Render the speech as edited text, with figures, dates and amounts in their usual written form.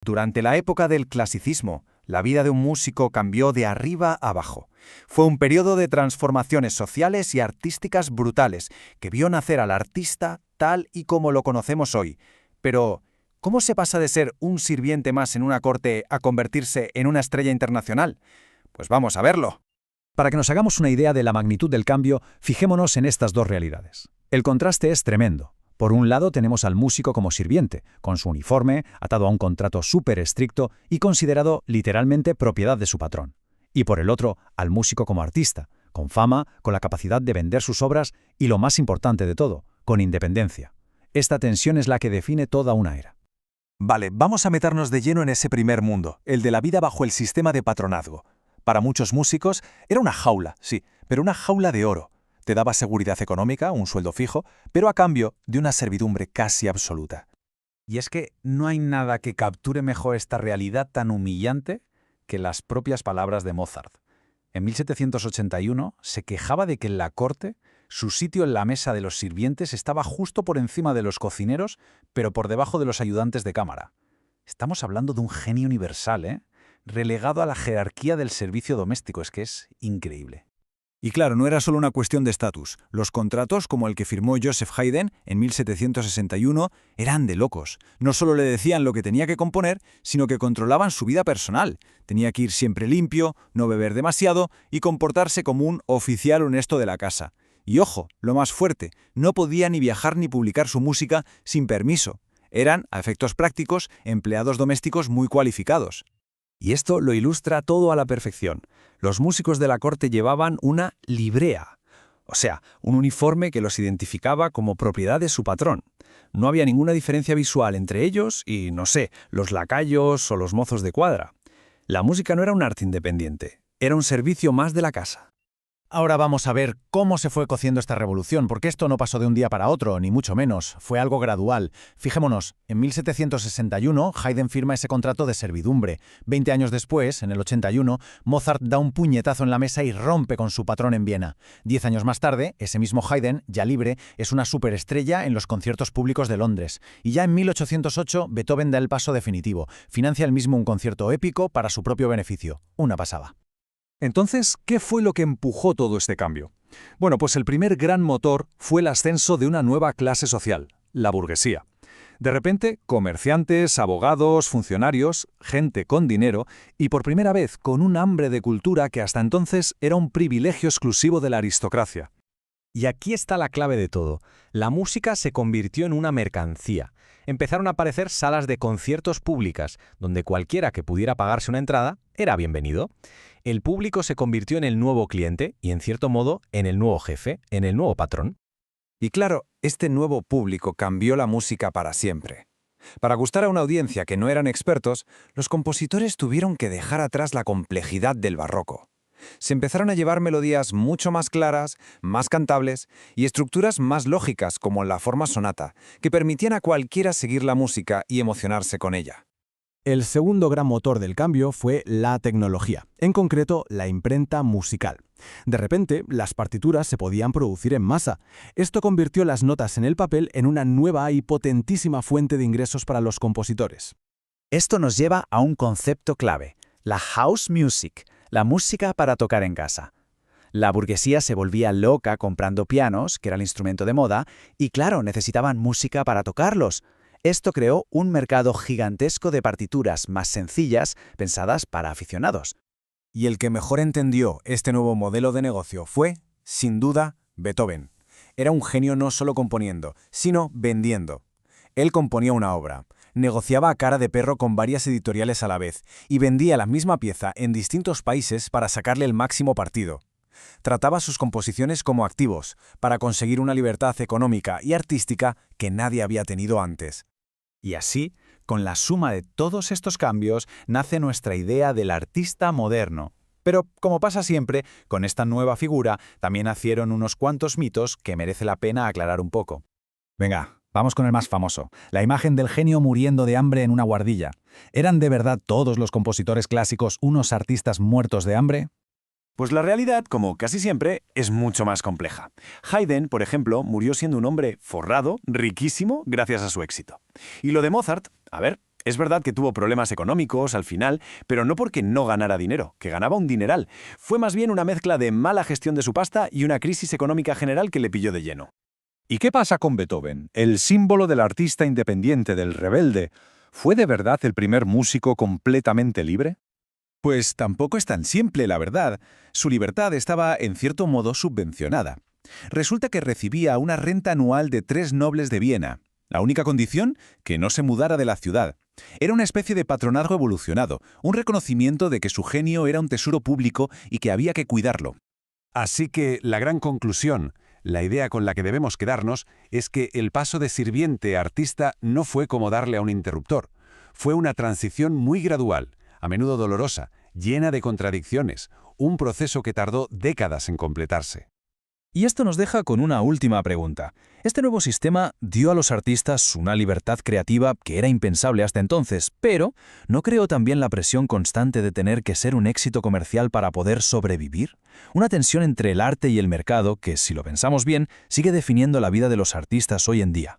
Durante la época del clasicismo, la vida de un músico cambió de arriba a abajo. Fue un periodo de transformaciones sociales y artísticas brutales que vio nacer al artista tal y como lo conocemos hoy. Pero, ¿cómo se pasa de ser un sirviente más en una corte a convertirse en una estrella internacional? Pues vamos a verlo. Para que nos hagamos una idea de la magnitud del cambio, fijémonos en estas dos realidades. El contraste es tremendo. Por un lado tenemos al músico como sirviente, con su uniforme, atado a un contrato súper estricto y considerado literalmente propiedad de su patrón. Y por el otro, al músico como artista, con fama, con la capacidad de vender sus obras y, lo más importante de todo, con independencia. Esta tensión es la que define toda una era. Vale, vamos a meternos de lleno en ese primer mundo, el de la vida bajo el sistema de patronazgo. Para muchos músicos era una jaula, sí, pero una jaula de oro. Te daba seguridad económica, un sueldo fijo, pero a cambio de una servidumbre casi absoluta. Y es que no hay nada que capture mejor esta realidad tan humillante que las propias palabras de Mozart. En 1781 se quejaba de que en la corte su sitio en la mesa de los sirvientes estaba justo por encima de los cocineros, pero por debajo de los ayudantes de cámara. Estamos hablando de un genio universal, ¿eh? Relegado a la jerarquía del servicio doméstico. Es que es increíble. Y claro, no era solo una cuestión de estatus. Los contratos, como el que firmó Joseph Haydn en 1761, eran de locos. No solo le decían lo que tenía que componer, sino que controlaban su vida personal. Tenía que ir siempre limpio, no beber demasiado y comportarse como un oficial honesto de la casa. Y ojo, lo más fuerte, no podía ni viajar ni publicar su música sin permiso. Eran, a efectos prácticos, empleados domésticos muy cualificados. Y esto lo ilustra todo a la perfección. Los músicos de la corte llevaban una librea, o sea, un uniforme que los identificaba como propiedad de su patrón. No había ninguna diferencia visual entre ellos y, no sé, los lacayos o los mozos de cuadra. La música no era un arte independiente, era un servicio más de la casa. Ahora vamos a ver cómo se fue cociendo esta revolución, porque esto no pasó de un día para otro, ni mucho menos, fue algo gradual. Fijémonos, en 1761 Haydn firma ese contrato de servidumbre. 20 años después, en el 81, Mozart da un puñetazo en la mesa y rompe con su patrón en Viena. 10 años más tarde, ese mismo Haydn, ya libre, es una superestrella en los conciertos públicos de Londres. Y ya en 1808, Beethoven da el paso definitivo. Financia él mismo un concierto épico para su propio beneficio. Una pasada. Entonces, ¿qué fue lo que empujó todo este cambio? Bueno, pues el primer gran motor fue el ascenso de una nueva clase social, la burguesía. De repente, comerciantes, abogados, funcionarios, gente con dinero y por primera vez con un hambre de cultura que hasta entonces era un privilegio exclusivo de la aristocracia. Y aquí está la clave de todo. La música se convirtió en una mercancía. Empezaron a aparecer salas de conciertos públicas, donde cualquiera que pudiera pagarse una entrada era bienvenido. El público se convirtió en el nuevo cliente y, en cierto modo, en el nuevo jefe, en el nuevo patrón. Y claro, este nuevo público cambió la música para siempre. Para gustar a una audiencia que no eran expertos, los compositores tuvieron que dejar atrás la complejidad del barroco. Se empezaron a llevar melodías mucho más claras, más cantables y estructuras más lógicas como la forma sonata, que permitían a cualquiera seguir la música y emocionarse con ella. El segundo gran motor del cambio fue la tecnología, en concreto la imprenta musical. De repente, las partituras se podían producir en masa. Esto convirtió las notas en el papel en una nueva y potentísima fuente de ingresos para los compositores. Esto nos lleva a un concepto clave, la house music, la música para tocar en casa. La burguesía se volvía loca comprando pianos, que era el instrumento de moda, y claro, necesitaban música para tocarlos. Esto creó un mercado gigantesco de partituras más sencillas, pensadas para aficionados. Y el que mejor entendió este nuevo modelo de negocio fue, sin duda, Beethoven. Era un genio no solo componiendo, sino vendiendo. Él componía una obra, negociaba a cara de perro con varias editoriales a la vez y vendía la misma pieza en distintos países para sacarle el máximo partido. Trataba sus composiciones como activos, para conseguir una libertad económica y artística que nadie había tenido antes. Y así, con la suma de todos estos cambios, nace nuestra idea del artista moderno. Pero, como pasa siempre, con esta nueva figura también nacieron unos cuantos mitos que merece la pena aclarar un poco. Venga, vamos con el más famoso, la imagen del genio muriendo de hambre en una guardilla. ¿Eran de verdad todos los compositores clásicos unos artistas muertos de hambre? Pues la realidad, como casi siempre, es mucho más compleja. Haydn, por ejemplo, murió siendo un hombre forrado, riquísimo, gracias a su éxito. Y lo de Mozart, a ver, Es verdad que tuvo problemas económicos al final, pero no porque no ganara dinero, que ganaba un dineral. Fue más bien una mezcla de mala gestión de su pasta y una crisis económica general que le pilló de lleno. ¿Y qué pasa con Beethoven, el símbolo del artista independiente, del rebelde? ¿Fue de verdad el primer músico completamente libre? Pues tampoco es tan simple, la verdad. Su libertad estaba, en cierto modo, subvencionada. Resulta que recibía una renta anual de 3 nobles de Viena. La única condición, que no se mudara de la ciudad. Era una especie de patronazgo evolucionado, un reconocimiento de que su genio era un tesoro público y que había que cuidarlo. Así que la gran conclusión, la idea con la que debemos quedarnos, es que el paso de sirviente a artista no fue como darle a un interruptor. Fue una transición muy gradual, a menudo dolorosa, llena de contradicciones, un proceso que tardó décadas en completarse. Y esto nos deja con una última pregunta. Este nuevo sistema dio a los artistas una libertad creativa que era impensable hasta entonces, pero ¿no creó también la presión constante de tener que ser un éxito comercial para poder sobrevivir? Una tensión entre el arte y el mercado que, si lo pensamos bien, sigue definiendo la vida de los artistas hoy en día.